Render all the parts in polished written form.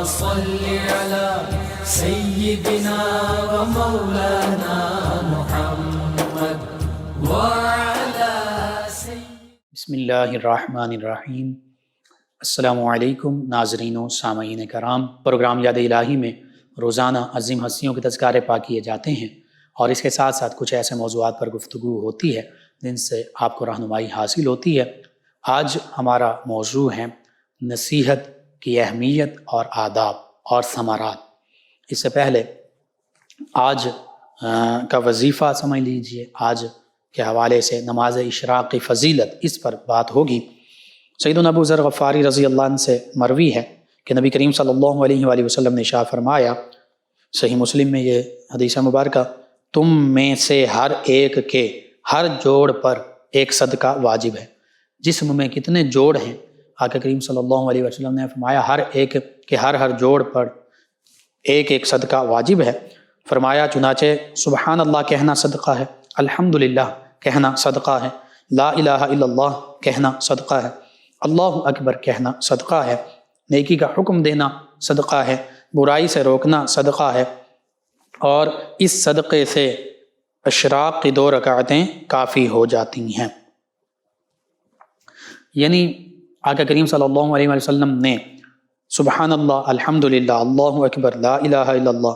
صل على سيدنا ومولانا محمد وعلى بسم اللہ الرحمن الرحیم۔ السلام علیکم ناظرین و سامعین کرام۔ پروگرام یاد الہی میں روزانہ عظیم ہستیوں کے تذکارے پاک کیے جاتے ہیں اور اس کے ساتھ ساتھ کچھ ایسے موضوعات پر گفتگو ہوتی ہے جن سے آپ کو رہنمائی حاصل ہوتی ہے۔ آج ہمارا موضوع ہے نصیحت کی اہمیت اور آداب اور ثمرات۔ اس سے پہلے آج کا وظیفہ سمجھ لیجئے، آج کے حوالے سے نماز اشراق کی فضیلت، اس پر بات ہوگی۔ سیدنا ابو ذر غفاری رضی اللہ عنہ سے مروی ہے کہ نبی کریم صلی اللہ علیہ وآلہ وسلم نے ارشاد فرمایا، صحیح مسلم میں یہ حدیث مبارکہ، تم میں سے ہر ایک کے ہر جوڑ پر ایک صدقہ واجب ہے۔ جسم میں کتنے جوڑ ہیں؟ آقا کریم صلی اللہ علیہ وسلم نے فرمایا ہر ایک کے ہر جوڑ پر ایک ایک صدقہ واجب ہے۔ فرمایا چنانچہ سبحان اللہ کہنا صدقہ ہے، الحمدللہ کہنا صدقہ ہے، لا الہ الا اللہ کہنا صدقہ ہے، اللہ اکبر کہنا صدقہ ہے، نیکی کا حکم دینا صدقہ ہے، برائی سے روکنا صدقہ ہے، اور اس صدقے سے اشراق کی 2 رکعتیں کافی ہو جاتی ہیں۔ یعنی آقا کریم صلی اللہ علیہ وسلم نے سبحان اللہ، الحمدللہ، اللہ اکبر، لا الہ الا اللہ،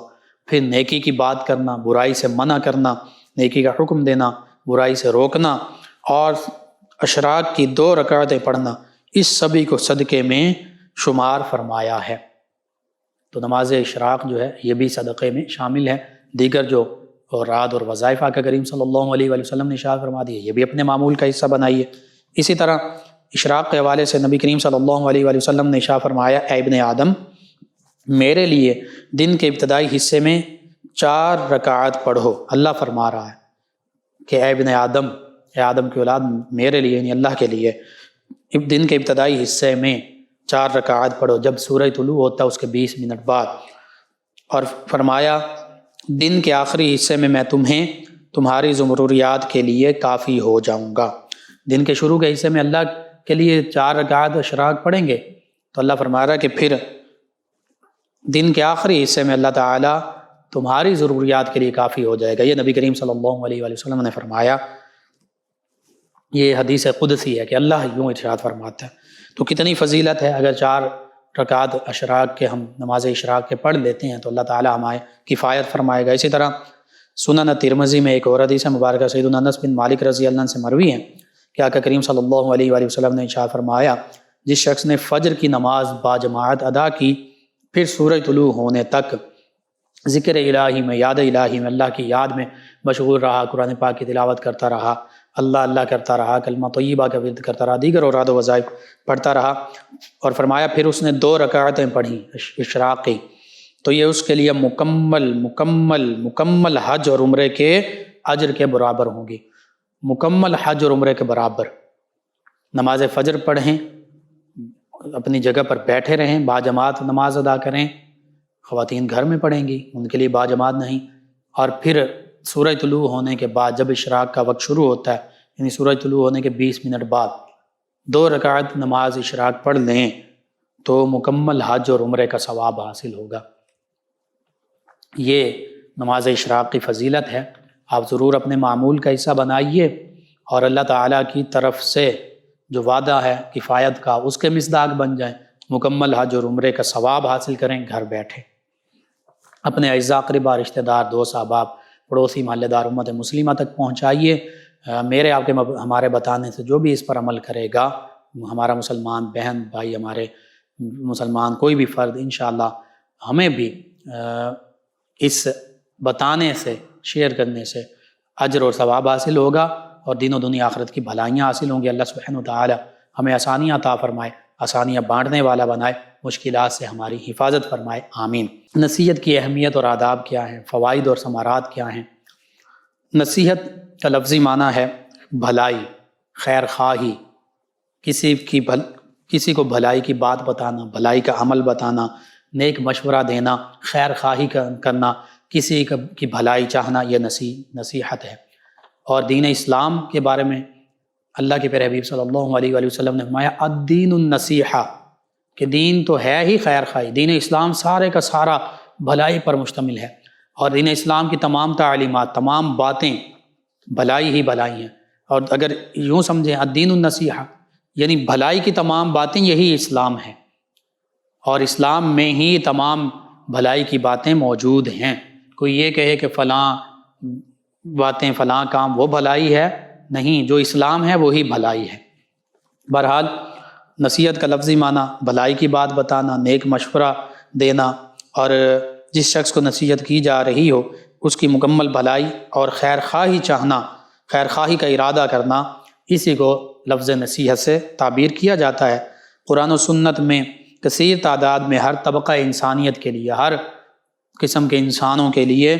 پھر نیکی کی بات کرنا، برائی سے منع کرنا، نیکی کا حکم دینا، برائی سے روکنا، اور اشراق کی 2 رکعتیں پڑھنا، اس سبھی کو صدقے میں شمار فرمایا ہے۔ تو نماز اشراق جو ہے یہ بھی صدقے میں شامل ہے۔ دیگر جو اوراد اور وظائف آقا کریم صلی اللہ علیہ وسلم نے ارشاد فرما دی ہے، یہ بھی اپنے معمول کا حصہ بنائیے۔ اسی طرح اشراق کے حوالے سے نبی کریم صلی اللہ علیہ وسلم نے ارشاد فرمایا، اے ابن آدم، میرے لیے دن کے ابتدائی حصے میں 4 رکعات پڑھو۔ اللہ فرما رہا ہے کہ اے ابن آدم، اے آدم کی اولاد، میرے لیے یعنی اللہ کے لیے دن کے ابتدائی حصے میں 4 رکعات پڑھو، جب سورج طلوع ہوتا ہے اس کے 20 منٹ بعد، اور فرمایا دن کے آخری حصے میں میں تمہیں تمہاری ضروریات کے لیے کافی ہو جاؤں گا۔ دن کے شروع کے حصے میں اللہ کے لیے 4 رکعات اشراق پڑھیں گے تو اللہ فرما رہا ہے کہ پھر دن کے آخری حصے میں اللہ تعالیٰ تمہاری ضروریات کے لیے کافی ہو جائے گا۔ یہ نبی کریم صلی اللہ علیہ وسلم نے فرمایا۔ یہ حدیث قدسی ہے کہ اللہ یوں ارشاد فرماتا ہے۔ تو کتنی فضیلت ہے، اگر 4 رکعات اشراق کے ہم نماز اشراق کے پڑھ لیتے ہیں تو اللہ تعالیٰ ہمیں کفایت فرمائے گا۔ اسی طرح سنن ترمذی میں ایک اور حدیث مبارکہ سیدنا انس بن مالک رضی اللہ عنہ سے مروی ہے کہ آقا کریم صلی اللہ علیہ وآلہ وسلم نے ارشاد فرمایا، جس شخص نے فجر کی نماز باجماعت ادا کی، پھر سورج طلوع ہونے تک ذکر الہی میں، یاد الہی میں، اللہ کی یاد میں مشغول رہا، قرآن پاک کی تلاوت کرتا رہا، اللہ اللہ کرتا رہا، کلمہ طیبہ کا ورد کرتا رہا، دیگر اوراد و وظائف پڑھتا رہا، اور فرمایا پھر اس نے 2 رکعتیں پڑھیں اشراق کی، تو یہ اس کے لیے مکمل حج اور عمرے کے اجر کے برابر ہوں گی۔ مکمل حج اور عمرے کے برابر۔ نماز فجر پڑھیں، اپنی جگہ پر بیٹھے رہیں، باجماعت نماز ادا کریں۔ خواتین گھر میں پڑھیں گی، ان کے لیے باجماعت نہیں، اور پھر سورج طلوع ہونے کے بعد جب اشراق کا وقت شروع ہوتا ہے، یعنی سورج طلوع ہونے کے 20 منٹ بعد 2 رکعت نماز اشراق پڑھ لیں تو مکمل حج اور عمرے کا ثواب حاصل ہوگا۔ یہ نماز اشراق کی فضیلت ہے، آپ ضرور اپنے معمول کا حصہ بنائیے، اور اللہ تعالیٰ کی طرف سے جو وعدہ ہے کفایت کا، اس کے مصداق بن جائیں، مکمل حج اور عمرے کا ثواب حاصل کریں گھر بیٹھے۔ اپنے اعزاء اقربا، رشتہ دار، دوست احباب، پڑوسی، محلے دار، امت مسلمہ تک پہنچائیے۔ میرے آپ کے ہمارے بتانے سے جو بھی اس پر عمل کرے گا، ہمارا مسلمان بہن بھائی، ہمارے مسلمان کوئی بھی فرد، انشاءاللہ ہمیں بھی اس بتانے سے، شیئر کرنے سے اجر اور ثواب حاصل ہوگا، اور دین و دنیا آخرت کی بھلائیاں حاصل ہوں گی۔ اللہ سبحانہ وتعالی ہمیں آسانیاں عطا فرمائے، آسانیاں بانٹنے والا بنائے، مشکلات سے ہماری حفاظت فرمائے، آمین۔ نصیحت کی اہمیت اور آداب کیا ہیں، فوائد اور ثمرات کیا ہیں؟ نصیحت کا لفظی معنی ہے بھلائی، خیر خواہی، کسی کو بھلائی کی بات بتانا، بھلائی کا عمل بتانا، نیک مشورہ دینا، خیر خواہی کرنا، کسی کی بھلائی چاہنا، یہ نصیحت ہے۔ اور دین اسلام کے بارے میں اللہ کے پیارے حبیب صلی اللہ علیہ وآلہ وسلم نے فرمایا الدین النصیحہ، کہ دین تو ہے ہی خیر خواہی، دین اسلام سارے کا سارا بھلائی پر مشتمل ہے، اور دین اسلام کی تمام تعلیمات، تمام باتیں بھلائی ہی بھلائی ہیں۔ اور اگر یوں سمجھیں الدین النصیحہ، یعنی بھلائی کی تمام باتیں یہی اسلام ہے، اور اسلام میں ہی تمام بھلائی کی باتیں موجود ہیں۔ کوئی یہ کہے کہ فلاں باتیں فلاں کام وہ بھلائی ہے، نہیں، جو اسلام ہے وہی بھلائی ہے۔ بہرحال نصیحت کا لفظی معنی بھلائی کی بات بتانا، نیک مشورہ دینا، اور جس شخص کو نصیحت کی جا رہی ہو اس کی مکمل بھلائی اور خیر خواہی چاہنا، خیر خواہی کا ارادہ کرنا، اسی کو لفظ نصیحت سے تعبیر کیا جاتا ہے۔ قرآن و سنت میں کثیر تعداد میں ہر طبقہ انسانیت کے لیے، ہر قسم کے انسانوں کے لیے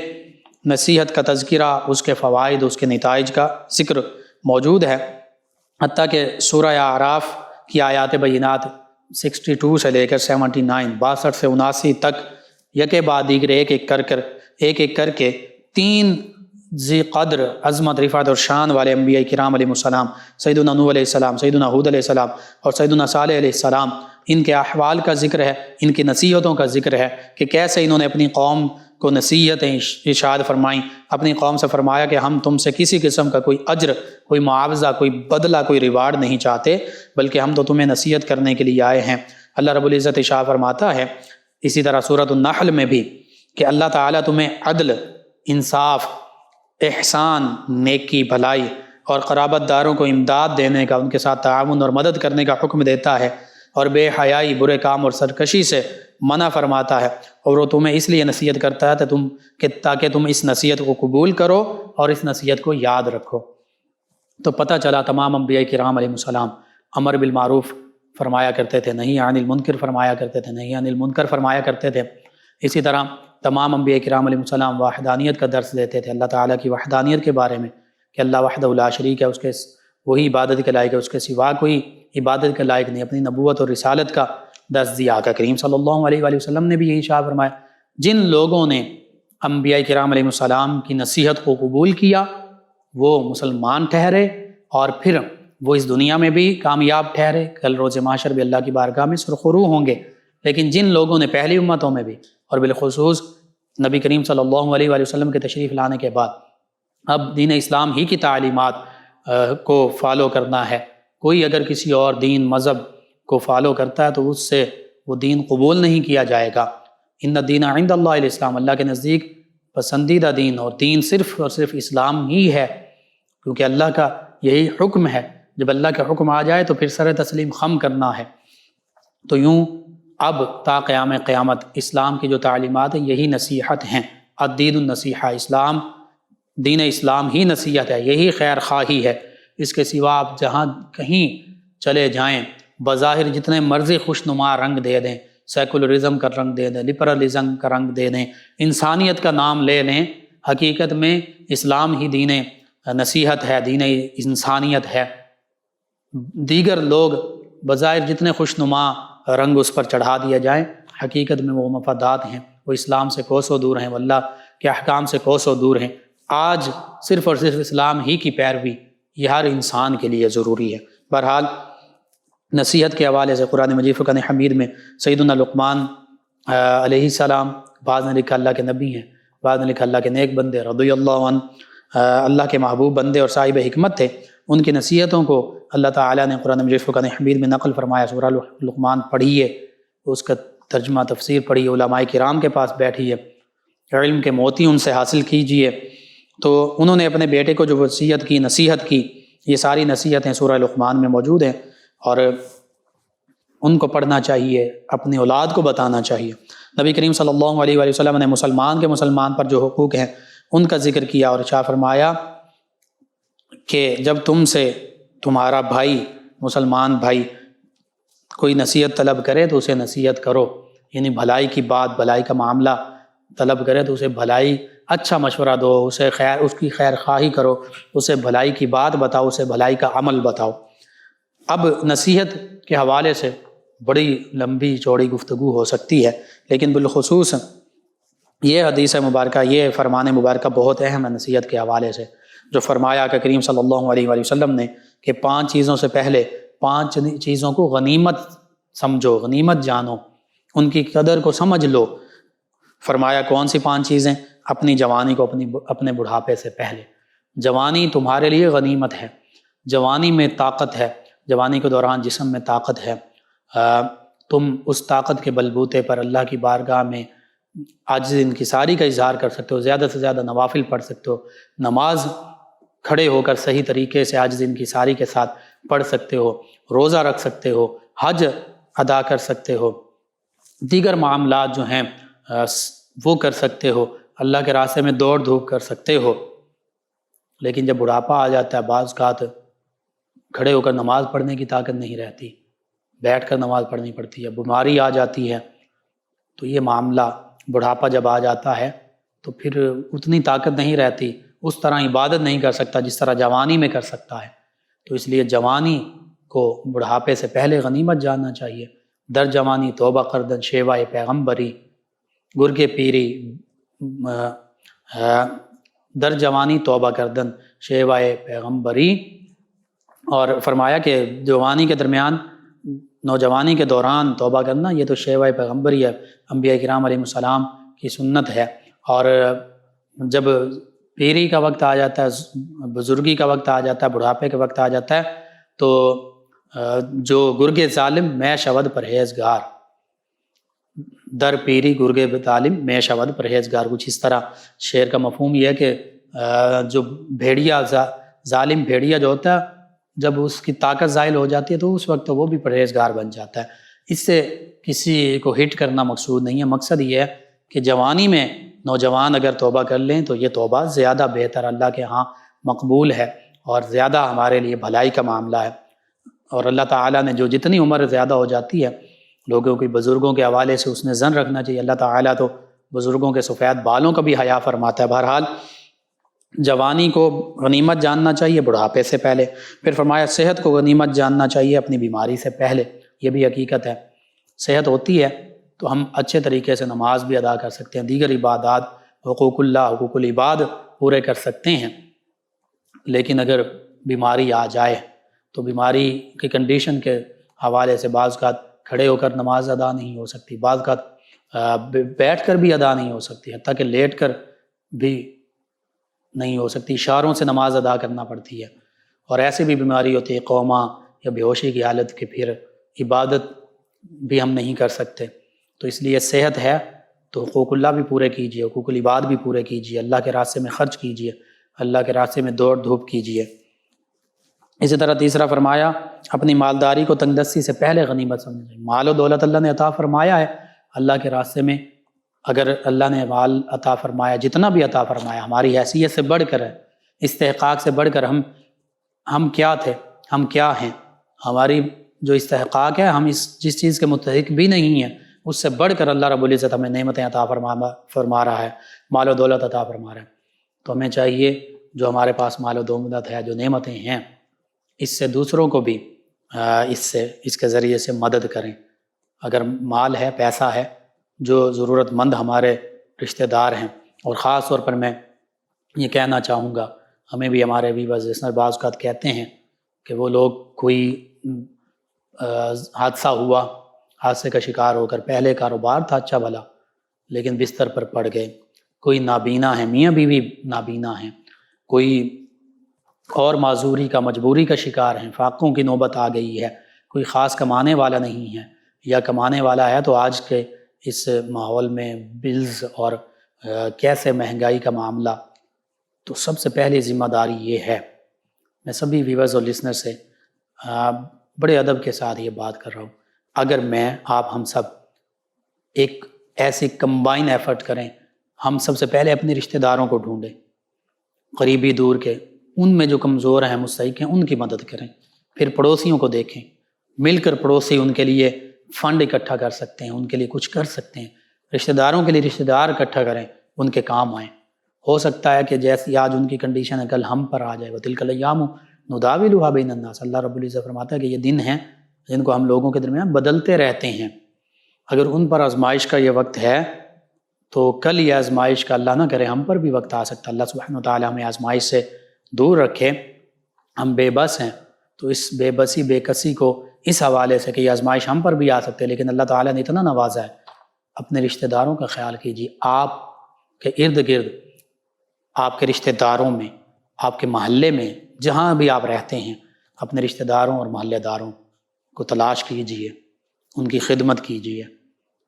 نصیحت کا تذکرہ، اس کے فوائد، اس کے نتائج کا ذکر موجود ہے۔ حتیٰ کہ سورہ اعراف کی آیات بینات 62 سے لے کر 79، 62 سے 79 تک یکے بعد دیگر ایک ایک کر کے 3 ذی قدر، عظمت، رفعت اور شان والے انبیاء کرام علیہ السلام، سیدنا نوح علیہ السلام، سیدنا ہود علیہ السلام اور سیدنا صالح علیہ السلام، ان کے احوال کا ذکر ہے، ان کی نصیحتوں کا ذکر ہے کہ کیسے انہوں نے اپنی قوم کو نصیحتیں ارشاد فرمائیں، اپنی قوم سے فرمایا کہ ہم تم سے کسی قسم کا کوئی اجر، کوئی معاوضہ، کوئی بدلہ، کوئی ریوارڈ نہیں چاہتے، بلکہ ہم تو تمہیں نصیحت کرنے کے لیے آئے ہیں۔ اللہ رب العزت ارشاد فرماتا ہے اسی طرح سورۃ النحل میں بھی کہ اللہ تعالیٰ تمہیں عدل، انصاف، احسان، نیکی، بھلائی اور قرابت داروں کو امداد دینے کا، ان کے ساتھ تعاون اور مدد کرنے کا حکم دیتا ہے، اور بے حیائی، برے کام اور سرکشی سے منع فرماتا ہے، اور وہ تمہیں اس لیے نصیحت کرتا ہے تاکہ تم اس نصیحت کو قبول کرو اور اس نصیحت کو یاد رکھو۔ تو پتہ چلا تمام انبیاء کرام علیہ السلام امر بالمعروف فرمایا کرتے تھے، نہیں عن المنکر فرمایا کرتے تھے، نہیں عن المنکر فرمایا کرتے تھے۔ اسی طرح تمام انبیاء کرام علیہ السلام وحدانیت کا درس دیتے تھے، اللہ تعالیٰ کی وحدانیت کے بارے میں کہ اللہ وحدہ لا شریک ہے، اس کے وہی عبادت کے لائق ہے، اس کے سوا کوئی عبادت کے لائق نہیں۔ اپنی نبوت اور رسالت کا درس دیا۔ آقا کریم صلی اللہ علیہ وآلہ وسلم نے بھی یہی ارشاد فرمایا، جن لوگوں نے انبیاء کرام علیہ السلام کی نصیحت کو قبول کیا وہ مسلمان ٹھہرے، اور پھر وہ اس دنیا میں بھی کامیاب ٹھہرے، کل روز محشر بھی اللہ کی بارگاہ میں سرخرو ہوں گے۔ لیکن جن لوگوں نے پہلی امتوں میں بھی اور بالخصوص نبی کریم صلی اللہ علیہ وآلہ وسلم کے تشریف لانے کے بعد اب دین اسلام ہی کی تعلیمات کو فالو کرنا ہے، کوئی اگر کسی اور دین مذہب کو فالو کرتا ہے تو اس سے وہ دین قبول نہیں کیا جائے گا۔ ان الدین عند اللہ الاسلام، اللہ کے نزدیک پسندیدہ دین اور دین صرف اور صرف اسلام ہی ہے، کیونکہ اللہ کا یہی حکم ہے۔ جب اللہ کا حکم آ جائے تو پھر سر تسلیم خم کرنا ہے۔ تو یوں اب تا قیام قیامت اسلام کی جو تعلیمات ہیں یہی نصیحت ہیں۔ الدین النصیحہ، اسلام، دین اسلام ہی نصیحت ہے، یہی خیر خواہی ہے۔ اس کے سوا آپ جہاں کہیں چلے جائیں، بظاہر جتنے مرضی خوشنما رنگ دے دیں، سیکولرزم کا رنگ دے دیں، لبرلزم کا رنگ دے دیں، انسانیت کا نام لے لیں، حقیقت میں اسلام ہی دین نصیحت ہے، دین انسانیت ہے۔ دیگر لوگ بظاہر جتنے خوشنما رنگ اس پر چڑھا دیا جائیں، حقیقت میں وہ مفادات ہیں، وہ اسلام سے کوسوں دور ہیں، وہ اللہ کے احکام سے کوسوں دور ہیں۔ آج صرف اور صرف اسلام ہی کی پیروی یہ ہر انسان کے لیے ضروری ہے۔ بہرحال نصیحت کے حوالے سے قرآن مجید فرقان حمید میں سیدنا لقمان علیہ السلام، بعض نے لکھا اللہ کے نبی ہیں، بعض نے لکھا اللہ کے نیک بندے رضی اللہ عنہ، اللہ کے محبوب بندے اور صاحب حکمت تھے، ان کی نصیحتوں کو اللہ تعالیٰ نے قرآن مجید فرقان حمید میں نقل فرمایا۔ سورہ لقمان پڑھیے، اس کا ترجمہ تفسیر پڑھیے، علماء کرام کے پاس بیٹھیے، علم کے موتی ان سے حاصل کیجئے۔ تو انہوں نے اپنے بیٹے کو جو وصیت کی، نصیحت کی، یہ ساری نصیحتیں سورہ لقمان میں موجود ہیں، اور ان کو پڑھنا چاہیے، اپنی اولاد کو بتانا چاہیے۔ نبی کریم صلی اللہ علیہ وآلہ وسلم نے مسلمان پر جو حقوق ہیں ان کا ذکر کیا، اور ارشاد فرمایا کہ جب تم سے تمہارا بھائی، مسلمان بھائی کوئی نصیحت طلب کرے تو اسے نصیحت کرو، یعنی بھلائی کی بات، بھلائی کا معاملہ طلب کرے تو اسے بھلائی، اچھا مشورہ دو، اسے اس کی خیر خواہی کرو، اسے بھلائی کی بات بتاؤ، اسے بھلائی کا عمل بتاؤ۔ اب نصیحت کے حوالے سے بڑی لمبی چوڑی گفتگو ہو سکتی ہے، لیکن بالخصوص یہ حدیث مبارکہ، یہ فرمان مبارکہ بہت اہم ہے نصیحت کے حوالے سے، جو فرمایا کہ کریم صلی اللہ علیہ وآلہ وسلم نے کہ 5 چیزوں سے پہلے 5 چیزوں کو غنیمت سمجھو، غنیمت جانو، ان کی قدر کو سمجھ لو۔ فرمایا کون سی 5 چیزیں؟ اپنی جوانی کو اپنے بڑھاپے سے پہلے۔ جوانی تمہارے لیے غنیمت ہے، جوانی میں طاقت ہے، جوانی کے دوران جسم میں طاقت ہے، تم اس طاقت کے بلبوتے پر اللہ کی بارگاہ میں عاجز انکساری کا اظہار کر سکتے ہو، زیادہ سے زیادہ نوافل پڑھ سکتے ہو، نماز کھڑے ہو کر صحیح طریقے سے عاجز انکساری کے ساتھ پڑھ سکتے ہو، روزہ رکھ سکتے ہو، حج ادا کر سکتے ہو، دیگر معاملات جو ہیں وہ کر سکتے ہو، اللہ کے راستے میں دوڑ دھوپ کر سکتے ہو۔ لیکن جب بڑھاپا آ جاتا ہے، بعض اوقات کھڑے ہو کر نماز پڑھنے کی طاقت نہیں رہتی، بیٹھ کر نماز پڑھنی پڑتی ہے، بیماری آ جاتی ہے، تو یہ معاملہ بڑھاپا جب آ جاتا ہے تو پھر اتنی طاقت نہیں رہتی، اس طرح عبادت نہیں کر سکتا جس طرح جوانی میں کر سکتا ہے۔ تو اس لیے جوانی کو بڑھاپے سے پہلے غنیمت جاننا چاہیے۔ در جوانی توبہ کردن شیوائے پیغمبری، گرگ پیری در جوانی توبہ کردن شیوائے پیغمبری۔ اور فرمایا کہ جوانی کے درمیان، نوجوانی کے دوران توبہ کرنا یہ تو شیوائے پیغمبری ہے، انبیاء کرام علیہ السلام کی سنت ہے۔ اور جب پیری کا وقت آ جاتا ہے، بزرگی کا وقت آ جاتا ہے، بڑھاپے کا وقت آ جاتا ہے، تو جو گرگ ظالم میں شود پرہیزگار، در پیری گرگ ظالم میں شود پرہیزگار، کچھ اس طرح شعر کا مفہوم یہ ہے کہ جو بھیڑیا، ظالم بھیڑیا جو ہوتا ہے، جب اس کی طاقت زائل ہو جاتی ہے تو اس وقت وہ بھی پرہیزگار بن جاتا ہے۔ اس سے کسی کو ہٹ کرنا مقصود نہیں ہے، مقصد یہ ہے کہ جوانی میں نوجوان اگر توبہ کر لیں تو یہ توبہ زیادہ بہتر اللہ کے ہاں مقبول ہے اور زیادہ ہمارے لیے بھلائی کا معاملہ ہے۔ اور اللہ تعالیٰ نے جو جتنی عمر زیادہ ہو جاتی ہے لوگوں کی، بزرگوں کے حوالے سے اس نے ظن رکھنا چاہیے۔ اللہ تعالیٰ تو بزرگوں کے سفید بالوں کا بھی حیا فرماتا ہے۔ بہرحال جوانی کو غنیمت جاننا چاہیے بڑھاپے سے پہلے۔ پھر فرمایا صحت کو غنیمت جاننا چاہیے اپنی بیماری سے پہلے۔ یہ بھی حقیقت ہے، صحت ہوتی ہے تو ہم اچھے طریقے سے نماز بھی ادا کر سکتے ہیں، دیگر عبادات، حقوق اللہ، حقوق العباد پورے کر سکتے ہیں۔ لیکن اگر بیماری آ جائے تو بیماری کی کنڈیشن کے حوالے سے بعض اوقات کھڑے ہو کر نماز ادا نہیں ہو سکتی، بعض اوقات بیٹھ کر بھی ادا نہیں ہو سکتی، حتیٰ کہ لیٹ کر بھی نہیں ہو سکتی، اشاروں سے نماز ادا کرنا پڑتی ہے۔ اور ایسی بھی بیماری ہوتی ہے قوما یا بے ہوشی کی حالت کہ پھر عبادت بھی ہم نہیں کر سکتے۔ تو اس لیے صحت ہے تو حقوق اللہ بھی پورے کیجیے، حقوق العباد بھی پورے کیجیے، اللہ کے راستے میں خرچ کیجیے، اللہ کے راستے میں دوڑ دھوپ کیجیے۔ اسی طرح تیسرا فرمایا اپنی مالداری کو تنگ دستی سے پہلے غنیمت سمجھیں۔ مال و دولت اللہ نے عطا فرمایا ہے، اللہ کے راستے میں اگر اللہ نے مال عطا فرمایا، جتنا بھی عطا فرمایا ہماری حیثیت سے بڑھ کر ہے، استحقاق سے بڑھ کر ہم کیا تھے، ہم کیا ہیں، ہماری جو استحقاق ہے، ہم جس چیز کے مستحق بھی نہیں ہیں اس سے بڑھ کر اللہ رب العزت ہمیں نعمتیں عطا فرما رہا ہے، مال و دولت عطا فرما رہا ہے۔ تو ہمیں چاہیے جو ہمارے پاس مال و دولت ہے، جو نعمتیں ہیں، اس سے دوسروں کو بھی اس کے ذریعے سے مدد کریں۔ اگر مال ہے، پیسہ ہے، جو ضرورت مند ہمارے رشتہ دار ہیں، اور خاص طور پر میں یہ کہنا چاہوں گا، ہمیں بھی ہمارے بھی لسنر بعض اوقات کہتے ہیں کہ وہ لوگ کوئی حادثہ ہوا، حادثے کا شکار ہو کر، پہلے کاروبار تھا اچھا بھلا لیکن بستر پر پڑ گئے، کوئی نابینا ہے، میاں بیوی نابینا ہیں، کوئی اور معذوری کا، مجبوری کا شکار ہیں، فاقوں کی نوبت آ گئی ہے، کوئی خاص کمانے والا نہیں ہے، یا کمانے والا ہے تو آج کے اس ماحول میں بلز اور کیسے مہنگائی کا معاملہ، تو سب سے پہلی ذمہ داری یہ ہے۔ میں سبھی ویورز اور لسنر سے بڑے ادب کے ساتھ یہ بات کر رہا ہوں، اگر میں، آپ، ہم سب ایک ایسی کمبائن ایفرٹ کریں، ہم سب سے پہلے اپنے رشتہ داروں کو ڈھونڈیں، قریبی دور کے، ان میں جو کمزور ہیں، مستحق ہیں، ان کی مدد کریں، پھر پڑوسیوں کو دیکھیں، مل کر پڑوسی ان کے لیے فنڈ اکٹھا کر سکتے ہیں، ان کے لیے کچھ کر سکتے ہیں، رشتہ داروں کے لیے رشتہ دار اکٹھا کریں، ان کے کام آئیں۔ ہو سکتا ہے کہ جیسی آج ان کی کنڈیشن ہے کل ہم پر آ جائے، وَتِلْكَ الْأَيَّامُ نُدَاوِلُهَا بَيْنَ النَّاسِ، اللہ رب العزت فرماتا ہے کہ یہ دن ہیں جن کو ہم لوگوں کے درمیان بدلتے رہتے ہیں۔ اگر ان پر آزمائش کا یہ وقت ہے تو کل یہ آزمائش کا اللہ نہ کرے ہم پر بھی وقت آ سکتا ہے۔ اللہ سبحانہ وتعالی ہمیں آزمائش سے دور رکھے۔ ہم بے بس ہیں تو اس بے بسی، بے کسی کو اس حوالے سے کہ یہ آزمائش ہم پر بھی آ سکتے لیکن اللہ تعالیٰ نے اتنا نوازا ہے، اپنے رشتہ داروں کا خیال کیجیے، آپ کے ارد گرد، آپ کے رشتہ داروں میں، آپ کے محلے میں، جہاں بھی آپ رہتے ہیں، اپنے رشتہ داروں اور محلے داروں کو تلاش کیجیے، ان کی خدمت کیجیے،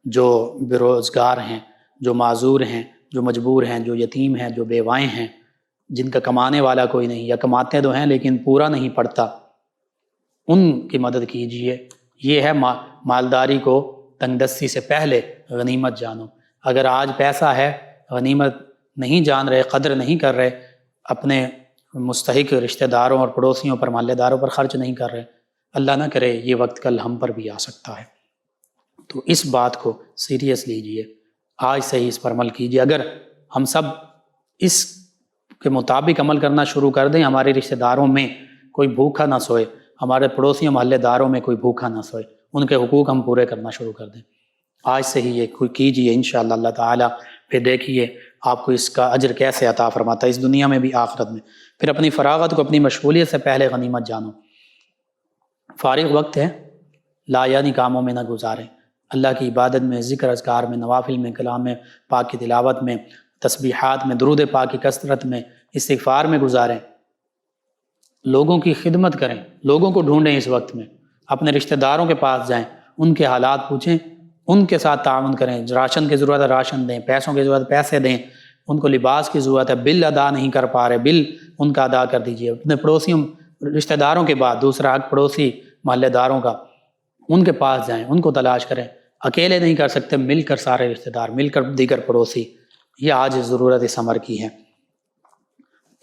جو بے روزگار ہیں، جو معذور ہیں، جو مجبور ہیں، جو یتیم ہیں، جو بیوائیں ہیں، جن کا کمانے والا کوئی نہیں یا کماتے تو ہیں لیکن پورا نہیں پڑتا، ان کی مدد کیجیے۔ یہ ہے مالداری کو تنگ دستی سے پہلے غنیمت جانو۔ اگر آج پیسہ ہے، غنیمت نہیں جان رہے، قدر نہیں کر رہے، اپنے مستحق رشتہ داروں اور پڑوسیوں پر، محلے داروں پر خرچ نہیں کر رہے، اللہ نہ کرے یہ وقت کل ہم پر بھی آ سکتا ہے۔ تو اس بات کو سیریس لیجئے، آج سے ہی اس پر عمل کیجئے۔ اگر ہم سب اس کے مطابق عمل کرنا شروع کر دیں، ہمارے رشتہ داروں میں کوئی بھوکا نہ سوئے، ہمارے پڑوسیوں محلے داروں میں کوئی بھوکا نہ سوئے، ان کے حقوق ہم پورے کرنا شروع کر دیں، آج سے ہی یہ کیجئے، انشاءاللہ اللہ تعالیٰ پھر دیکھیے آپ کو اس کا اجر کیسے عطا فرماتا ہے، اس دنیا میں بھی آخرت میں۔ پھر اپنی فراغت کو اپنی مشغولیت سے پہلے غنیمت جانو۔ فارغ وقت ہے، لا یعنی کاموں میں نہ گزاریں، اللہ کی عبادت میں، ذکر اذکار میں، نوافل میں، کلام پاک کی تلاوت میں، تسبیحات میں، درود پاک کی کثرت میں، استغفار میں گزاریں، لوگوں کی خدمت کریں، لوگوں کو ڈھونڈیں، اس وقت میں اپنے رشتہ داروں کے پاس جائیں، ان کے حالات پوچھیں، ان کے ساتھ تعاون کریں، راشن کی ضرورت ہے راشن دیں، پیسوں کی ضرورت ہے پیسے دیں، ان کو لباس کی ضرورت ہے، بل ادا نہیں کر پا رہے، بل ان کا ادا کر دیجئے۔ اپنے پڑوسیوں رشتہ داروں کے بعد دوسرا حق پڑوسی محلے داروں کا، ان کے پاس جائیں، ان کو تلاش کریں، اکیلے نہیں کر سکتے، مل کر سارے رشتہ دار، مل کر دیگر پڑوسی، یہ آج ضرورت اس عمر کی ہے۔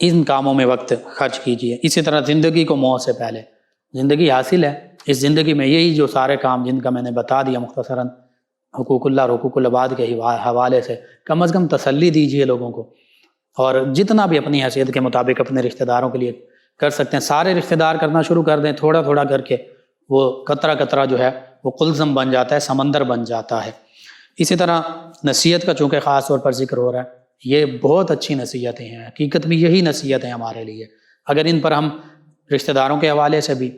ان کاموں میں وقت خرچ کیجیے۔ اسی طرح زندگی کو موت سے پہلے، زندگی حاصل ہے، اس زندگی میں یہی جو سارے کام جن کا میں نے بتا دیا مختصراً حقوق اللہ اور حقوق العباد کے حوالے سے، کم از کم تسلی دیجیے لوگوں کو، اور جتنا بھی اپنی حیثیت کے مطابق اپنے رشتہ داروں کے لیے کر سکتے ہیں، سارے رشتہ دار کرنا شروع کر دیں، تھوڑا تھوڑا کر کے وہ قطرہ قطرہ جو ہے وہ قلزم بن جاتا ہے، سمندر بن جاتا ہے۔ اسی طرح نصیحت کا چونکہ خاص طور پر ذکر ہو رہا ہے، یہ بہت اچھی نصیحتیں ہیں، حقیقت میں یہی نصیحت ہیں ہمارے لیے۔ اگر ان پر ہم رشتہ داروں کے حوالے سے بھی،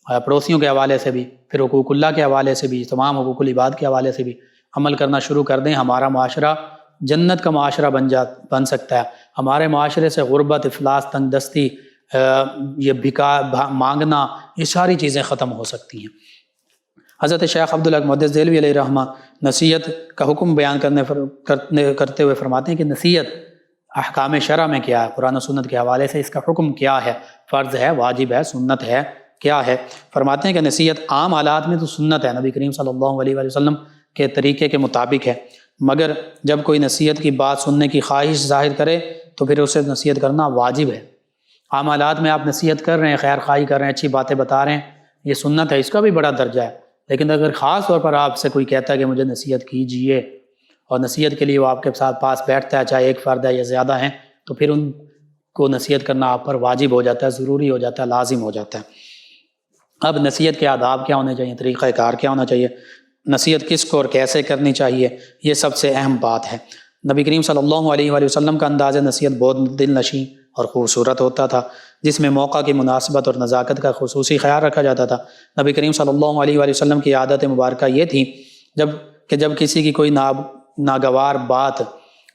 پڑوسیوں کے حوالے سے بھی، پھر حقوق اللہ کے حوالے سے بھی، تمام حقوق العباد کے حوالے سے بھی عمل کرنا شروع کر دیں، ہمارا معاشرہ جنت کا معاشرہ بن سکتا ہے۔ ہمارے معاشرے سے غربت، افلاس، تنگ دستی، یہ مانگنا، یہ ساری چیزیں ختم ہو سکتی ہیں۔ حضرت شیخ عبدالحق محدث دہلوی علیہ رحمہ نصیحت کا حکم بیان کرتے ہوئے فرماتے ہیں کہ نصیحت احکام شرع میں کیا ہے، قرآن و سنت کے حوالے سے اس کا حکم کیا ہے، فرض ہے، واجب ہے، سنت ہے، کیا ہے؟ فرماتے ہیں کہ نصیحت عام حالات میں تو سنت ہے، نبی کریم صلی اللہ علیہ وآلہ وسلم کے طریقے کے مطابق ہے، مگر جب کوئی نصیحت کی بات سننے کی خواہش ظاہر کرے تو پھر اسے نصیحت کرنا واجب ہے۔ عام حالات میں آپ نصیحت کر رہے ہیں، خیر خواہی کر رہے ہیں، اچھی باتیں بتا رہے ہیں، یہ سنت ہے، اس کا بھی بڑا درجہ ہے، لیکن اگر خاص طور پر آپ سے کوئی کہتا ہے کہ مجھے نصیحت کیجئے، اور نصیحت کے لیے وہ آپ کے ساتھ پاس بیٹھتا ہے، چاہے ایک فرد ہے یا زیادہ ہیں، تو پھر ان کو نصیحت کرنا آپ پر واجب ہو جاتا ہے، ضروری ہو جاتا ہے، لازم ہو جاتا ہے۔ اب نصیحت کے آداب کیا ہونے چاہیے، طریقہ کار کیا ہونا چاہیے، نصیحت کس کو اور کیسے کرنی چاہیے، یہ سب سے اہم بات ہے۔ نبی کریم صلی اللہ علیہ وآلہ وسلم کا انداز نصیحت بہت دل نشیں اور خوبصورت ہوتا تھا، جس میں موقع کی مناسبت اور نزاکت کا خصوصی خیال رکھا جاتا تھا۔ نبی کریم صلی اللہ علیہ وآلہ وسلم کی عادت مبارکہ یہ تھی جب کسی کی کوئی ناگوار بات،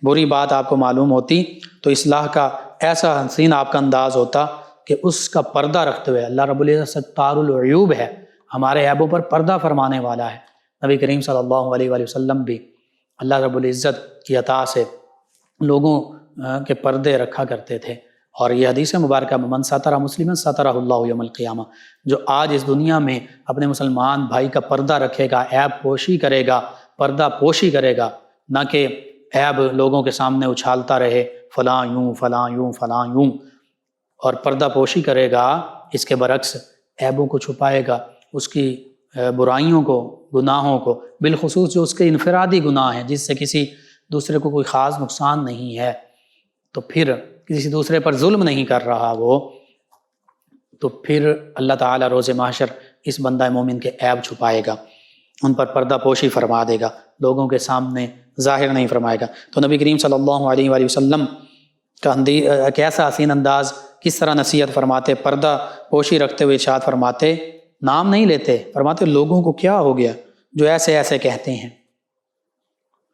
بری بات آپ کو معلوم ہوتی تو اصلاح کا ایسا حسین آپ کا انداز ہوتا کہ اس کا پردہ رکھتے ہوئے، اللہ رب العزت ستار العیوب ہے، ہمارے عیبوں پر پردہ فرمانے والا ہے، نبی کریم صلی اللہ علیہ وآلہ وسلم بھی اللہ رب العزت کی عطا سے لوگوں کے پردے رکھا کرتے تھے۔ اور یہ حدیث مبارکہ من ستر مسلما سترہ اللہ یوم القیامہ، جو آج اس دنیا میں اپنے مسلمان بھائی کا پردہ رکھے گا، عیب پوشی کرے گا، پردہ پوشی کرے گا، نہ کہ عیب لوگوں کے سامنے اچھالتا رہے، فلاں یوں فلاں یوں فلاں یوں، اور پردہ پوشی کرے گا، اس کے برعکس عیبوں کو چھپائے گا، اس کی برائیوں کو، گناہوں کو، بالخصوص جو اس کے انفرادی گناہ ہیں جس سے کسی دوسرے کو کوئی خاص نقصان نہیں ہے، تو پھر کسی دوسرے پر ظلم نہیں کر رہا وہ، تو پھر اللہ تعالیٰ روز محشر اس بندہ مومن کے عیب چھپائے گا، ان پر پردہ پوشی فرما دے گا، لوگوں کے سامنے ظاہر نہیں فرمائے گا۔ تو نبی کریم صلی اللہ علیہ وآلہ وسلم کا کیسا حسین انداز، کس طرح نصیحت فرماتے، پردہ پوشی رکھتے ہوئے ارشاد فرماتے نام نہیں لیتے، فرماتے لوگوں کو کیا ہو گیا جو ایسے ایسے کہتے ہیں،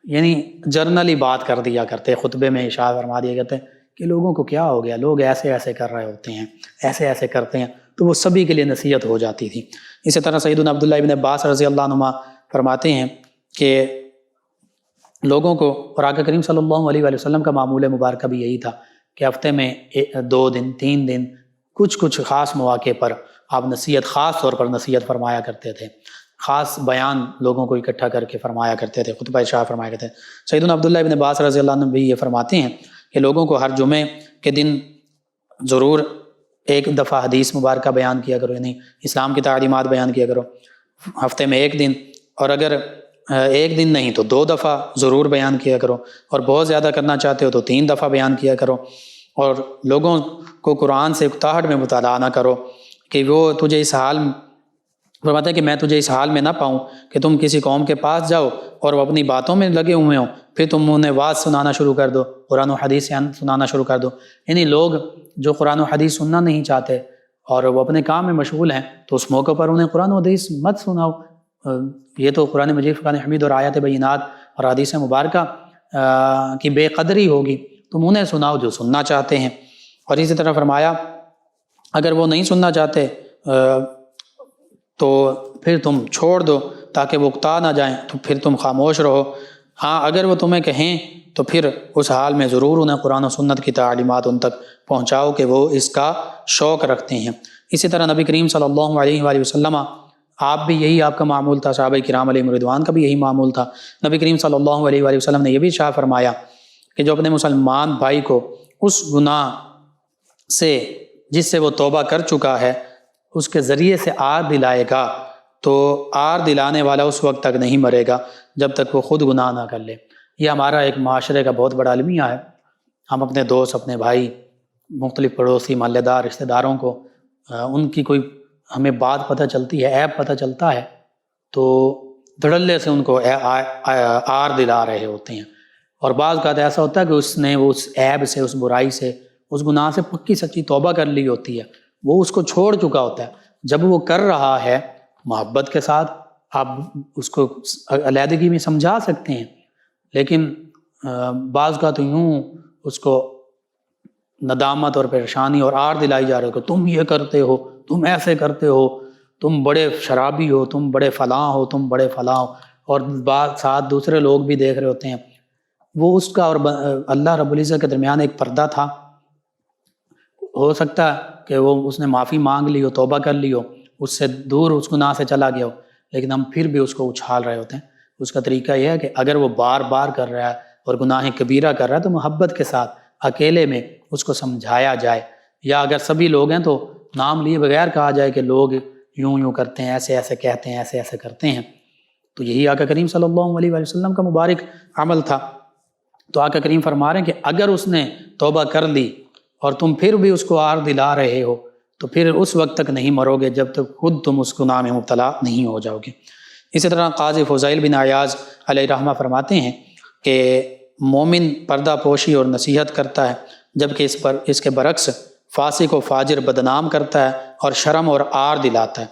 یعنی جرنلی بات کر دیا کرتے، خطبے میں اشارہ فرما دیا کرتے کہ لوگوں کو کیا ہو گیا، لوگ ایسے ایسے کر رہے ہوتے ہیں، ایسے ایسے کرتے ہیں، تو وہ سبھی کے لیے نصیحت ہو جاتی تھی۔ اسی طرح سیدنا عبداللہ ابن عباس رضی اللہ عنہما فرماتے ہیں کہ لوگوں کو، اور آقا کریم صلی اللہ علیہ وآلہ وسلم کا معمول مبارکہ بھی یہی تھا کہ ہفتے میں 2 دن 3 دن کچھ خاص مواقع پر آپ نصیحت، خاص طور پر نصیحت فرمایا کرتے تھے، خاص بیان لوگوں کو اکٹھا کر کے فرمایا کرتے تھے، خطبہ ارشاد فرمایا کرتے تھے۔ سیدنا عبداللہ ابن عباس رضی اللہ عنہ بھی یہ فرماتے ہیں کہ لوگوں کو ہر جمعے کے دن ضرور ایک دفعہ حدیث مبارکہ بیان کیا کرو، یعنی اسلام کی تعلیمات بیان کیا کرو، ہفتے میں 1 دن، اور اگر 1 دن نہیں تو 2 دفعہ ضرور بیان کیا کرو، اور بہت زیادہ کرنا چاہتے ہو تو 3 دفعہ بیان کیا کرو، اور لوگوں کو قرآن سے اکتاہٹ میں مطالعہ نہ کرو کہ وہ تجھے اس حال، فرماتا ہے کہ میں تجھے اس حال میں نہ پاؤں کہ تم کسی قوم کے پاس جاؤ اور وہ اپنی باتوں میں لگے ہوئے ہوں، پھر تم انہیں واعظ سنانا شروع کر دو، قرآن و حدیث سنانا شروع کر دو۔ یعنی لوگ جو قرآن و حدیث سننا نہیں چاہتے اور وہ اپنے کام میں مشغول ہیں، تو اس موقع پر انہیں قرآن و حدیث مت سناؤ۔ یہ تو قرآن مجید، فرقان حمید اور آیات بینات اور حدیث مبارکہ کی بے قدری ہوگی، تم انہیں سناؤ جو سننا چاہتے ہیں۔ اور اسی طرح فرمایا اگر وہ نہیں سننا چاہتے تو پھر تم چھوڑ دو تاکہ وہ اکتا نہ جائیں، تو پھر تم خاموش رہو۔ ہاں اگر وہ تمہیں کہیں تو پھر اس حال میں ضرور انہیں قرآن و سنت کی تعلیمات ان تک پہنچاؤ کہ وہ اس کا شوق رکھتے ہیں۔ اسی طرح نبی کریم صلی اللہ علیہ وآلہ وسلم، آپ بھی یہی آپ کا معمول تھا، صحابہ کرام علیہم رضوان کا بھی یہی معمول تھا۔ نبی کریم صلی اللہ علیہ وآلہ وسلم نے یہ بھی ارشاد فرمایا کہ جو اپنے مسلمان بھائی کو اس گناہ سے جس سے وہ توبہ کر چکا ہے اس کے ذریعے سے آر دلائے گا، تو آر دلانے والا اس وقت تک نہیں مرے گا جب تک وہ خود گناہ نہ کر لے۔ یہ ہمارا ایک معاشرے کا بہت بڑا المیہ ہے۔ ہم اپنے دوست، اپنے بھائی، مختلف پڑوسی، محلے دار، رشتہ داروں کو ان کی کوئی ہمیں بات پتہ چلتی ہے، عیب پتہ چلتا ہے، تو دھڑلے سے ان کو آر دلا رہے ہوتے ہیں، اور بعض اوقات ایسا ہوتا ہے کہ اس نے اس عیب سے، اس برائی سے، اس گناہ سے پکی سچی توبہ کر لی ہوتی ہے، وہ اس کو چھوڑ چکا ہوتا ہے۔ جب وہ کر رہا ہے محبت کے ساتھ آپ اس کو علیحدگی میں سمجھا سکتے ہیں، لیکن بعض کا تو یوں اس کو ندامت اور پریشانی اور آر دلائی جا رہی ہو کہ تم یہ کرتے ہو، تم ایسے کرتے ہو، تم بڑے شرابی ہو، تم بڑے فلاں ہو، تم بڑے فلاں ہو، اور بعض ساتھ دوسرے لوگ بھی دیکھ رہے ہوتے ہیں۔ وہ اس کا اور اللہ رب العزت کے درمیان ایک پردہ تھا، ہو سکتا ہے کہ وہ اس نے معافی مانگ لی ہو، توبہ کر لی ہو، اس سے دور اس گناہ سے چلا گیا ہو، لیکن ہم پھر بھی اس کو اچھال رہے ہوتے ہیں۔ اس کا طریقہ یہ ہے کہ اگر وہ بار بار کر رہا ہے اور گناہ کبیرہ کر رہا ہے تو محبت کے ساتھ اکیلے میں اس کو سمجھایا جائے، یا اگر سبھی لوگ ہیں تو نام لیے بغیر کہا جائے کہ لوگ یوں یوں کرتے ہیں، ایسے ایسے کہتے ہیں، ایسے ایسے کرتے ہیں۔ تو یہی آقا کریم صلی اللہ علیہ وآلہ وسلم کا مبارک عمل تھا۔ تو آقا کریم فرما رہے ہیں کہ اگر اس نے توبہ کر لی اور تم پھر بھی اس کو آر دلا رہے ہو تو پھر اس وقت تک نہیں مرو گے جب تک خود تم اس گناہ میں مبتلا نہیں ہو جاؤ گے۔ اسی طرح قاضی فضیل بن عیاض علیہ رحمہ فرماتے ہیں کہ مومن پردہ پوشی اور نصیحت کرتا ہے، جبکہ اس کے برعکس فاسق و فاجر بدنام کرتا ہے اور شرم اور آر دلاتا ہے۔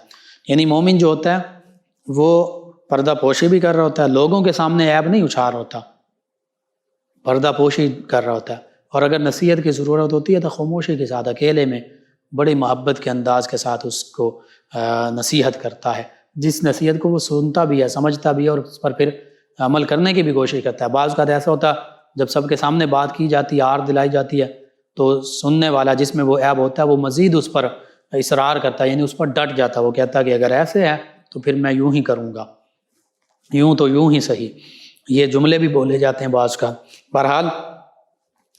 یعنی مومن جو ہوتا ہے وہ پردہ پوشی بھی کر رہا ہوتا ہے، لوگوں کے سامنے عیب نہیں اچھال ہوتا، پردہ پوشی کر رہا ہوتا ہے، اور اگر نصیحت کی ضرورت ہوتی ہے تو خاموشی کے ساتھ اکیلے میں بڑی محبت کے انداز کے ساتھ اس کو نصیحت کرتا ہے، جس نصیحت کو وہ سنتا بھی ہے، سمجھتا بھی ہے، اور اس پر پھر عمل کرنے کی بھی کوشش کرتا ہے۔ بعض اوقات ایسا ہوتا ہے جب سب کے سامنے بات کی جاتی ہے، آر دلائی جاتی ہے، تو سننے والا جس میں وہ عیب ہوتا ہے وہ مزید اس پر اصرار کرتا ہے، یعنی اس پر ڈٹ جاتا ہے، وہ کہتا ہے کہ اگر ایسے ہے تو پھر میں یوں ہی کروں گا، یوں تو یوں ہی صحیح، یہ جملے بھی بولے جاتے ہیں بعض کا۔ بہرحال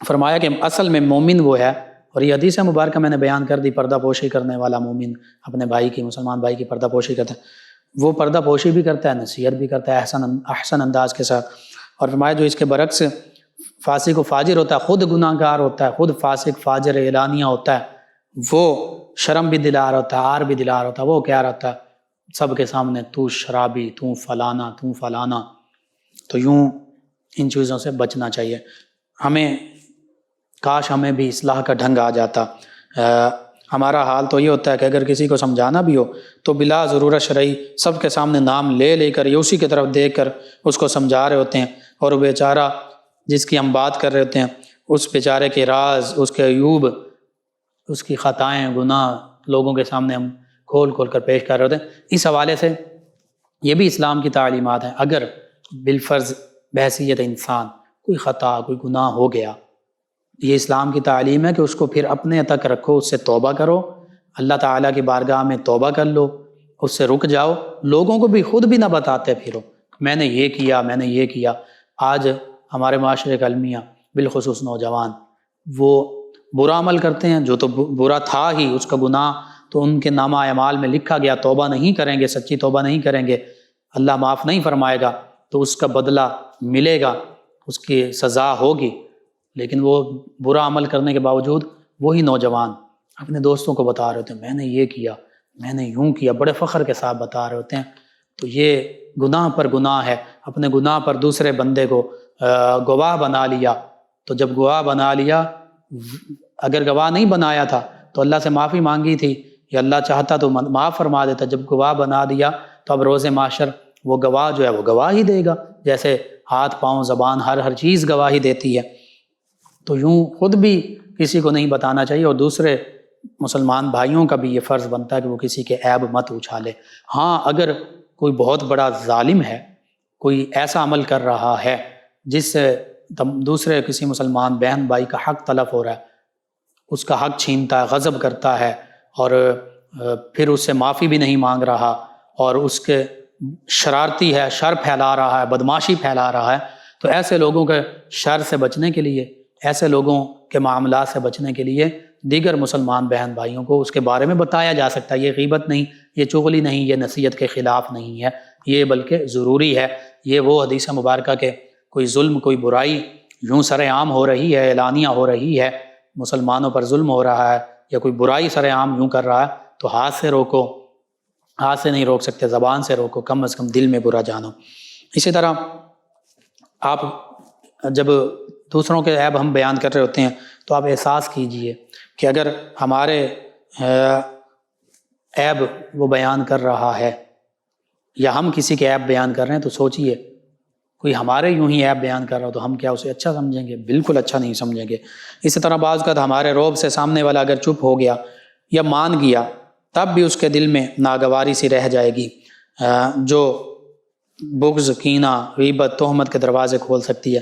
فرمایا کہ اصل میں مومن وہ ہے، اور یہ حدیث مبارکہ میں نے بیان کر دی، پردہ پوشی کرنے والا مومن اپنے بھائی کی، مسلمان بھائی کی پردہ پوشی کرتا ہے، وہ پردہ پوشی بھی کرتا ہے، نصیحت بھی کرتا ہے احسن انداز کے ساتھ۔ اور فرمایا جو اس کے برعکس فاسق و فاجر ہوتا ہے، خود گناہ گار ہوتا ہے، خود فاسق فاجر اعلانیہ ہوتا ہے، وہ شرم بھی دلا رہا ہوتا ہے، آر بھی دلا رہا ہوتا ہے، وہ کہہ رہا ہوتا ہے سب کے سامنے تو شرابی، تو فلانا، تو فلانا۔ تو یوں ان چیزوں سے بچنا چاہیے۔ کاش ہمیں بھی اصلاح کا ڈھنگ آ جاتا۔ ہمارا حال تو یہ ہوتا ہے کہ اگر کسی کو سمجھانا بھی ہو تو بلا ضرورت شرعی سب کے سامنے نام لے لے کر یا اسی کی طرف دیکھ کر اس کو سمجھا رہے ہوتے ہیں، اور وہ بیچارہ جس کی ہم بات کر رہے ہوتے ہیں اس بیچارے کے راز، اس کے عیوب، اس کی خطائیں، گناہ لوگوں کے سامنے ہم کھول کھول کر پیش کر رہے ہوتے ہیں۔ اس حوالے سے یہ بھی اسلام کی تعلیمات ہیں، اگر بالفرض بحیثیت انسان کوئی خطا، کوئی گناہ ہو گیا، یہ اسلام کی تعلیم ہے کہ اس کو پھر اپنے تک رکھو، اس سے توبہ کرو، اللہ تعالیٰ کی بارگاہ میں توبہ کر لو، اس سے رک جاؤ، لوگوں کو بھی خود بھی نہ بتاتے پھرو میں نے یہ کیا، میں نے یہ کیا۔ آج ہمارے معاشرے کا المیہ بالخصوص نوجوان وہ برا عمل کرتے ہیں، جو تو برا تھا ہی، اس کا گناہ تو ان کے نامہ اعمال میں لکھا گیا، توبہ نہیں کریں گے، سچی توبہ نہیں کریں گے، اللہ معاف نہیں فرمائے گا، تو اس کا بدلہ ملے گا، اس کی سزا ہوگی۔ لیکن وہ برا عمل کرنے کے باوجود وہی نوجوان اپنے دوستوں کو بتا رہے ہوتے ہیں میں نے یہ کیا، میں نے یوں کیا، بڑے فخر کے ساتھ بتا رہے ہوتے ہیں۔ تو یہ گناہ پر گناہ ہے، اپنے گناہ پر دوسرے بندے کو گواہ بنا لیا۔ تو جب گواہ بنا لیا، اگر گواہ نہیں بنایا تھا تو اللہ سے معافی مانگی تھی، یا اللہ چاہتا تو معاف فرما دیتا، جب گواہ بنا دیا تو اب روز محشر وہ گواہ جو ہے وہ گواہ ہی دے گا، جیسے ہاتھ پاؤں زبان ہر چیز گواہی دیتی ہے۔ تو یوں خود بھی کسی کو نہیں بتانا چاہیے، اور دوسرے مسلمان بھائیوں کا بھی یہ فرض بنتا ہے کہ وہ کسی کے عیب مت اچھالے۔ ہاں اگر کوئی بہت بڑا ظالم ہے، کوئی ایسا عمل کر رہا ہے جس سے دوسرے کسی مسلمان بہن بھائی کا حق تلف ہو رہا ہے، اس کا حق چھینتا ہے، غضب کرتا ہے، اور پھر اس سے معافی بھی نہیں مانگ رہا، اور اس کے شرارتی ہے، شر پھیلا رہا ہے، بدماشی پھیلا رہا ہے، تو ایسے لوگوں کے شر سے بچنے کے لیے، ایسے لوگوں کے معاملات سے بچنے کے لیے دیگر مسلمان بہن بھائیوں کو اس کے بارے میں بتایا جا سکتا ہے۔ یہ غیبت نہیں، یہ چغلی نہیں، یہ نصیحت کے خلاف نہیں ہے، یہ بلکہ ضروری ہے۔ یہ وہ حدیث مبارکہ کہ کوئی ظلم، کوئی برائی یوں سر عام ہو رہی ہے، اعلانیہ ہو رہی ہے، مسلمانوں پر ظلم ہو رہا ہے، یا کوئی برائی سر عام یوں کر رہا ہے، تو ہاتھ سے روکو، ہاتھ سے نہیں روک سکتے، زبان سے روکو، کم از کم دل میں برا جانو۔ اسی طرح آپ جب دوسروں کے عیب ہم بیان کر رہے ہوتے ہیں تو آپ احساس کیجئے کہ اگر ہمارے عیب وہ بیان کر رہا ہے، یا ہم کسی کے عیب بیان کر رہے ہیں، تو سوچئے کوئی ہمارے یوں ہی عیب بیان کر رہا ہو تو ہم کیا اسے اچھا سمجھیں گے؟ بالکل اچھا نہیں سمجھیں گے۔ اسی طرح بعض اوقات ہمارے روب سے سامنے والا اگر چپ ہو گیا یا مان گیا، تب بھی اس کے دل میں ناگواری سی رہ جائے گی، جو بغض، کینہ، غیبت، تہمت کے دروازے کھول سکتی ہے۔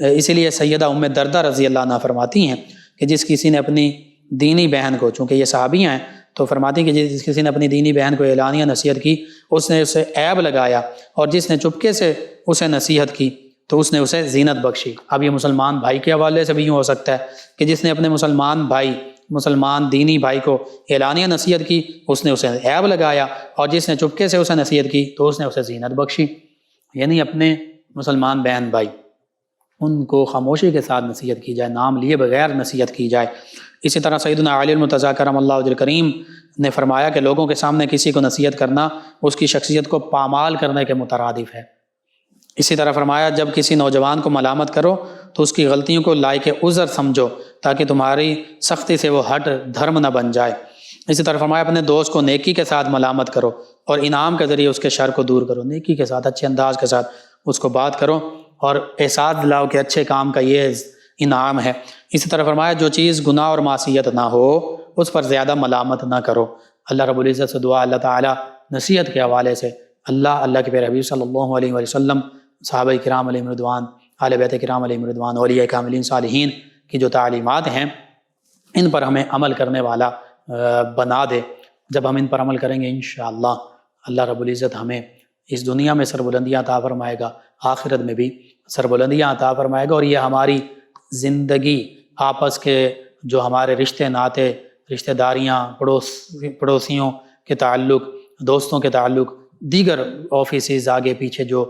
اسی لیے سیدہ ام دردہ رضی اللہ عنہا فرماتی ہیں کہ جس کسی نے اپنی دینی بہن کو، چونکہ یہ صحابیاں ہیں، تو فرماتی ہیں کہ جس کسی نے اپنی دینی بہن کو اعلانیہ نصیحت کی، اس نے اسے عیب لگایا، اور جس نے چپکے سے اسے نصیحت کی تو اس نے اسے زینت بخشی۔ اب یہ مسلمان بھائی کے حوالے سے بھی یوں ہو سکتا ہے کہ جس نے اپنے مسلمان دینی بھائی کو اعلانیہ نصیحت کی، اس نے اسے عیب لگایا، اور جس نے چپکے سے اسے نصیحت کی تو اس نے اسے زینت بخشی۔ یعنی اپنے مسلمان بہن بھائی، ان کو خاموشی کے ساتھ نصیحت کی جائے، نام لیے بغیر نصیحت کی جائے۔ اسی طرح سیدنا علی المرتضیٰ کرم اللہ وجہ کریم نے فرمایا کہ لوگوں کے سامنے کسی کو نصیحت کرنا اس کی شخصیت کو پامال کرنے کے مترادف ہے۔ اسی طرح فرمایا جب کسی نوجوان کو ملامت کرو تو اس کی غلطیوں کو لائق عذر سمجھو، تاکہ تمہاری سختی سے وہ ہٹ دھرم نہ بن جائے۔ اسی طرح فرمایا اپنے دوست کو نیکی کے ساتھ ملامت کرو، اور انعام کے ذریعے اس کے شر کو دور کرو، نیکی کے ساتھ، اچھے انداز کے ساتھ اس کو بات کرو، اور احساس دلاؤ کہ اچھے کام کا یہ انعام ہے۔ اسی طرح فرمایا جو چیز گناہ اور معصیت نہ ہو اس پر زیادہ ملامت نہ کرو۔ اللہ رب العزت سے دعا، اللہ تعالیٰ نصیحت کے حوالے سے اللہ کے پیارے حبیب صلی اللہ علیہ وسلم، صحابہ کرام علیہم رضوان، اہل بیت کرام علیہم رضوان، اولیاء کاملین صالحین کی جو تعلیمات ہیں ان پر ہمیں عمل کرنے والا بنا دے۔ جب ہم ان پر عمل کریں گے انشاءاللہ اللہ رب العزت ہمیں اس دنیا میں سربلندیاں عطا فرمائے گا، آخرت میں بھی سربلندیاں عطا فرمائے گا، اور یہ ہماری زندگی، آپس کے جو ہمارے رشتے ناتے، رشتہ داریاں، پڑوسیوں کے تعلق، دوستوں کے تعلق، دیگر آفیسز آگے پیچھے جو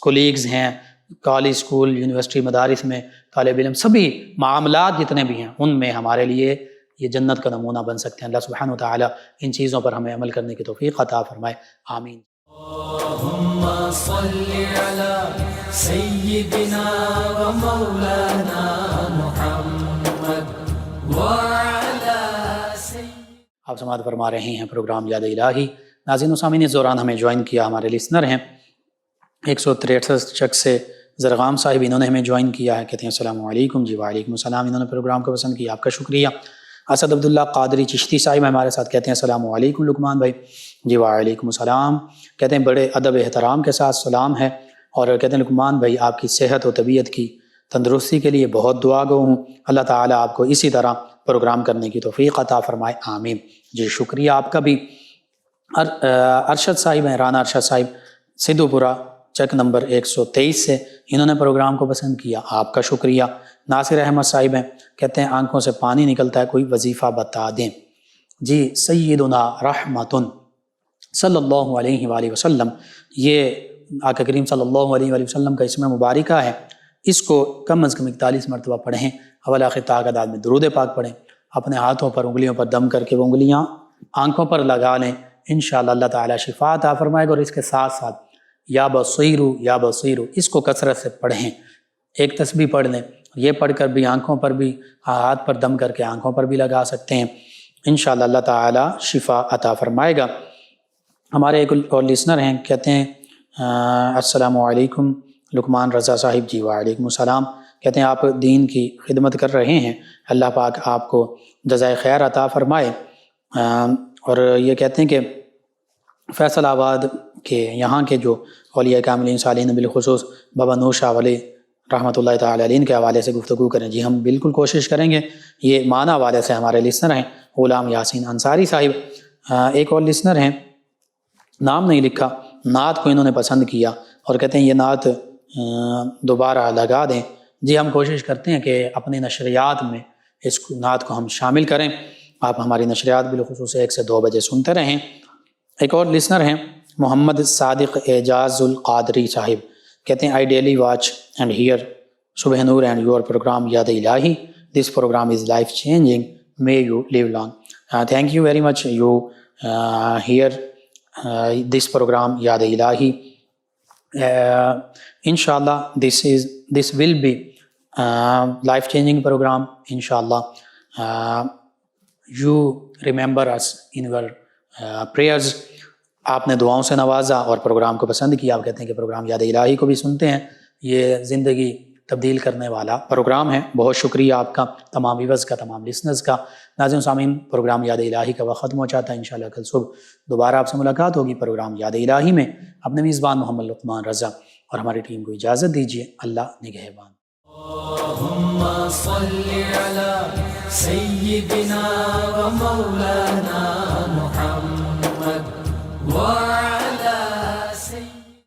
کولیگز ہیں، کالج، اسکول، یونیورسٹی، مدارس میں طالب علم، سبھی معاملات جتنے بھی ہیں ان میں ہمارے لیے یہ جنت کا نمونہ بن سکتے ہیں۔ اللہ سبحانہ وتعالی ان چیزوں پر ہمیں عمل کرنے کی توفیق عطا فرمائے، آمین۔ اللہم صلی علی سیدنا و مولانا محمد وعلی آپ سماعت فرما رہے ہیں پروگرام یاد الہی۔ ناظرین و سامعین، اس دوران ہمیں جوائن کیا ہمارے لسنر ہیں 163 چک سے زرغام صاحب، انہوں نے ہمیں جوائن کیا ہے، کہتے ہیں السلام علیکم۔ جی وعلیکم السلام، انہوں نے پروگرام کو پسند کیا، آپ کا شکریہ۔ اسد عبداللہ قادری چشتی صاحب ہمارے ساتھ، کہتے ہیں السلام علیکم لقمان بھائی۔ جی وعلیکم السلام، کہتے ہیں بڑے ادب احترام کے ساتھ سلام ہے، اور کہتے ہیں لقمان بھائی آپ کی صحت و طبیعت کی تندرستی کے لیے بہت دعا گو ہوں، اللہ تعالیٰ آپ کو اسی طرح پروگرام کرنے کی توفیق عطا فرمائے، آمین۔ جی شکریہ آپ کا بھی۔ ارشد صاحب ہیں، رانا ارشد صاحب سدھو پورہ چک نمبر 123 سے، انہوں نے پروگرام کو پسند کیا، آپ کا شکریہ۔ ناصر احمد صاحب ہیں، کہتے ہیں آنکھوں سے پانی نکلتا ہے، کوئی وظیفہ بتا دیں۔ جی سیدنا رحمت صلی اللہ علیہ وآلہ وسلم، یہ آقا کریم صلی اللہ علیہ وآلہ وسلم کا اسم مبارکہ ہے، اس کو کم از کم 41 مرتبہ پڑھیں، اول آخر تعداد میں درود پاک پڑھیں، اپنے ہاتھوں پر انگلیوں پر دم کر کے وہ انگلیاں آنکھوں پر لگا لیں، انشاءاللہ اللہ تعالیٰ شفا عطا فرمائے گا۔ اور اس کے ساتھ ساتھ یا بصیرو یا بصیرو، اس کو کثرت سے پڑھیں، ایک تسبیح پڑھ لیں، یہ پڑھ کر بھی آنکھوں پر بھی، ہاتھ پر دم کر کے آنکھوں پر بھی لگا سکتے ہیں، انشاءاللہ اللہ تعالیٰ شفا عطا فرمائے گا۔ ہمارے ایک اور لسنر ہیں، کہتے ہیں السلام علیکم لقمان رضا صاحب۔ جی وعلیکم السلام، کہتے ہیں آپ دین کی خدمت کر رہے ہیں، اللہ پاک آپ کو جزائے خیر عطا فرمائے۔ اور یہ کہتے ہیں کہ فیصل آباد کے یہاں کے جو اولیاء کاملین صالحین، بالخصوص بابا نور شاہ ولی رحمۃ اللہ تعالیٰ علیہ کے حوالے سے گفتگو کریں۔ جی ہم بالکل کوشش کریں گے، یہ معنی حوالے سے ہمارے لسنر ہیں غلام یاسین انصاری صاحب۔ ایک اور لسنر ہیں، نام نہیں لکھا، نعت کو انہوں نے پسند کیا اور کہتے ہیں یہ نعت دوبارہ لگا دیں۔ جی ہم کوشش کرتے ہیں کہ اپنی نشریات میں اس نعت کو ہم شامل کریں، آپ ہماری نشریات بالخصوص 1 سے 2 بجے سنتے رہیں۔ ایک اور لسنر ہیں محمد صادق اعجاز القادری صاحب، کہتے ہیں I daily watch and hear Subah Noor and your programme Yaad Ilahi, this programme is life changing, may you live long. Thank you very much. You hear this program Yaad Ilahi. Inshallah, this will be life-changing program. Inshallah, you remember us in your prayers. آپ نے دعاؤں سے نوازا اور programme کو پسند کیا، آپ کہتے ہیں کہ پروگرام یاد الہی کو بھی سنتے ہیں، یہ زندگی تبدیل کرنے والا پروگرام ہے۔ بہت شکریہ آپ کا، تمام ویورز کا، تمام لسنرز کا۔ ناظرین و سامعین، پروگرام یاد الہی کا وقت ختم ہو جاتا ہے، انشاءاللہ کل صبح دوبارہ آپ سے ملاقات ہوگی پروگرام یاد الہی میں۔ اپنے میزبان محمد لقمان رضا اور ہماری ٹیم کو اجازت دیجیے، اللہ نگہبان۔ اللہم صل علی سیدنا و مولانا